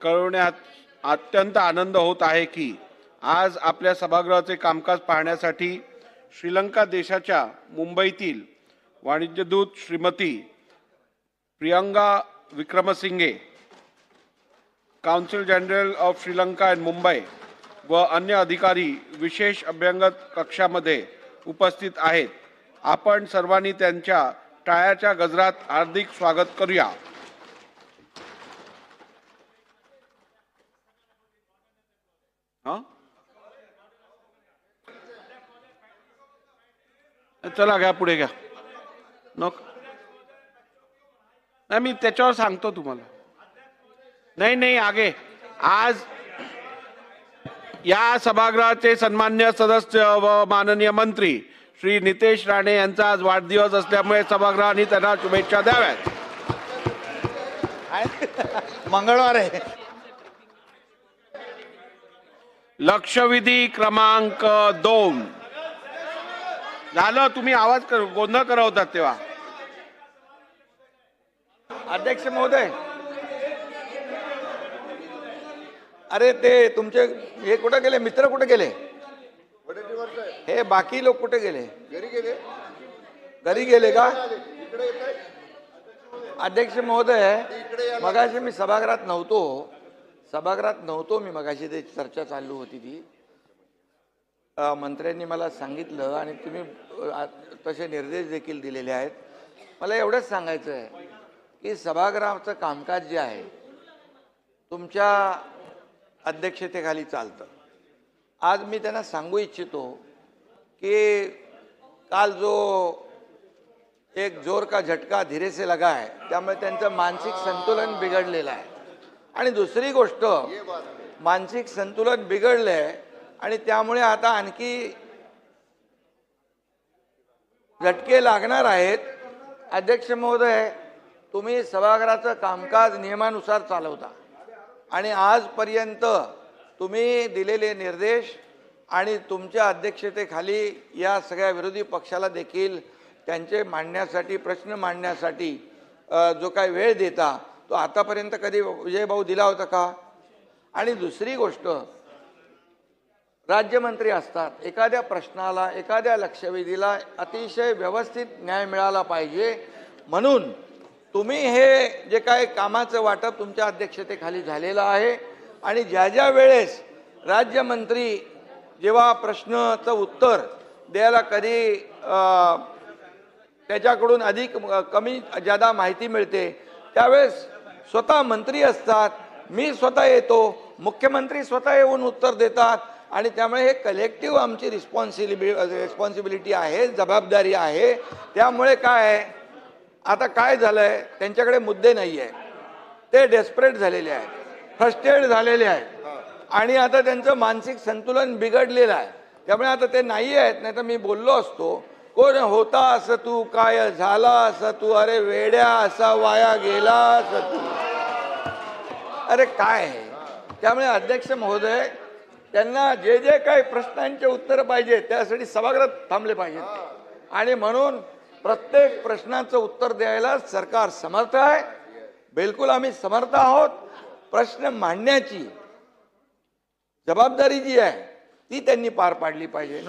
कळवण्यात अत्यंत आनंद होत आहे की आज आपल्या सभागृहाचे कामकाज पाहण्यासाठी श्रीलंका देशाच्या मुंबईतील वाणिज्यदूत Shrimati Priyanka Wickremesinghe, council general of Sri Lanka and Mumbai व अन्य अधिकारी विशेष अभ्यंगत कक्षामध्ये उपस्थित आहेत। आपण सर्वांनी त्यांच्या टाळ्याच्या गजरात हार्दिक स्वागत करूया। चला घ्या, पुढे घ्या। नाही, मी त्याच्यावर सांगतो तुम्हाला। नाही आगे। आज या सभागृहाचे सन्मान्य सदस्य व माननीय मंत्री श्री नितेश राणे यांचा आज वाढदिवस असल्यामुळे सभागृहाने त्यांना शुभेच्छा द्याव्यात। मंगळवार आहे। लक्षवेधी क्रमांक 2 झालं। तुम्ही आवाज गोंधळ करवतात तेव्हा। अध्यक्ष महोदय, अरे ते तुमचे हे कुठे गेले, मित्र कुठे गेले, हे बाकी लोक कुठे गेले? घरी गेले का? अध्यक्ष महोदय, मगाशी मी सभागृहात नव्हतो मी मगाशी ते चर्चा चालू होती ती। मंत्र्यांनी मला सांगितलं आणि तुम्ही तसे निर्देश देखील दिलेले आहेत। मला एवढंच सांगायचं आहे की सभागृहाचं कामकाज जे आहे तुमच्या अध्यक्षतेखाली चालतं। आज मी त्यांना सांगू इच्छितो कि काल जो एक जोर का झटका धीरे से लगा है, त्यामुळे त्यांचं मानसिक संतुलन बिघडलेलं आहे। आणि दुसरी गोष्ट, मानसिक संतुलन बिघडलंय आणि त्यामुळे आता आणखी झटके लागणार आहेत। अध्यक्ष महोदय, तुम्ही सभागृहाचं कामकाज नियमानुसार चालवता आणि आजपर्यंत तुम्ही दिलेले निर्देश आणि तुमच्या अध्यक्षतेखाली या सगळ्या विरोधी पक्षाला देखील त्यांचे मांडण्यासाठी, प्रश्न मांडण्यासाठी जो काही वेळ देता तो आतापर्यंत कधी विजय भाऊ दिला होता का? आणि दुसरी गोष्ट, राज्यमंत्री असतात, एखाद्या प्रश्नाला, एखाद्या लक्षवेधीला अतिशय व्यवस्थित न्याय मिळाला पाहिजे, म्हणून तुम्ही हे जे काय कामाचं वाटप तुमच्या अध्यक्षतेखाली झालेलं आहे आणि ज्या वेळेस राज्यमंत्री जेव्हा प्रश्नाचं उत्तर द्यायला कधी त्याच्याकडून अधिक कमी जादा माहिती मिळते त्यावेळेस स्वतः मंत्री असतात, मी स्वतः येतो, मुख्यमंत्री स्वतः येऊन उत्तर देतात आणि त्यामुळे हे कलेक्टिव्ह आमची रिस्पॉन्सिबिलिटी आहे, जबाबदारी आहे। त्यामुळे काय आता काय झालंय, त्यांच्याकडे मुद्दे नाही आहे, ते डेस्परेट झालेले आहेत, फ्रस्ट्रेट झालेले आहेत आणि आता त्यांचं मानसिक संतुलन बिघडलेलं आहे। त्यामुळे आता ते नाही आहेत, नाही तर मी बोललो असतो, कोण होता असं तू, काय झाला असं तू, अरे वेड्या असा वाया गेला असं तू, अरे काय आहे। त्यामुळे अध्यक्ष महोदय, त्यांना जे जे काही प्रश्नांचे उत्तर पाहिजे त्यासाठी सभागृहात थांबले पाहिजेत आणि म्हणून प्रत्येक प्रश्नाचं उत्तर द्यायला सरकार समर्थ आहे। बिलकुल आम्ही समर्थ आहोत। प्रश्न मांडण्याची जबाबदारी जी आहे ती त्यांनी पार पाडली पाहिजे।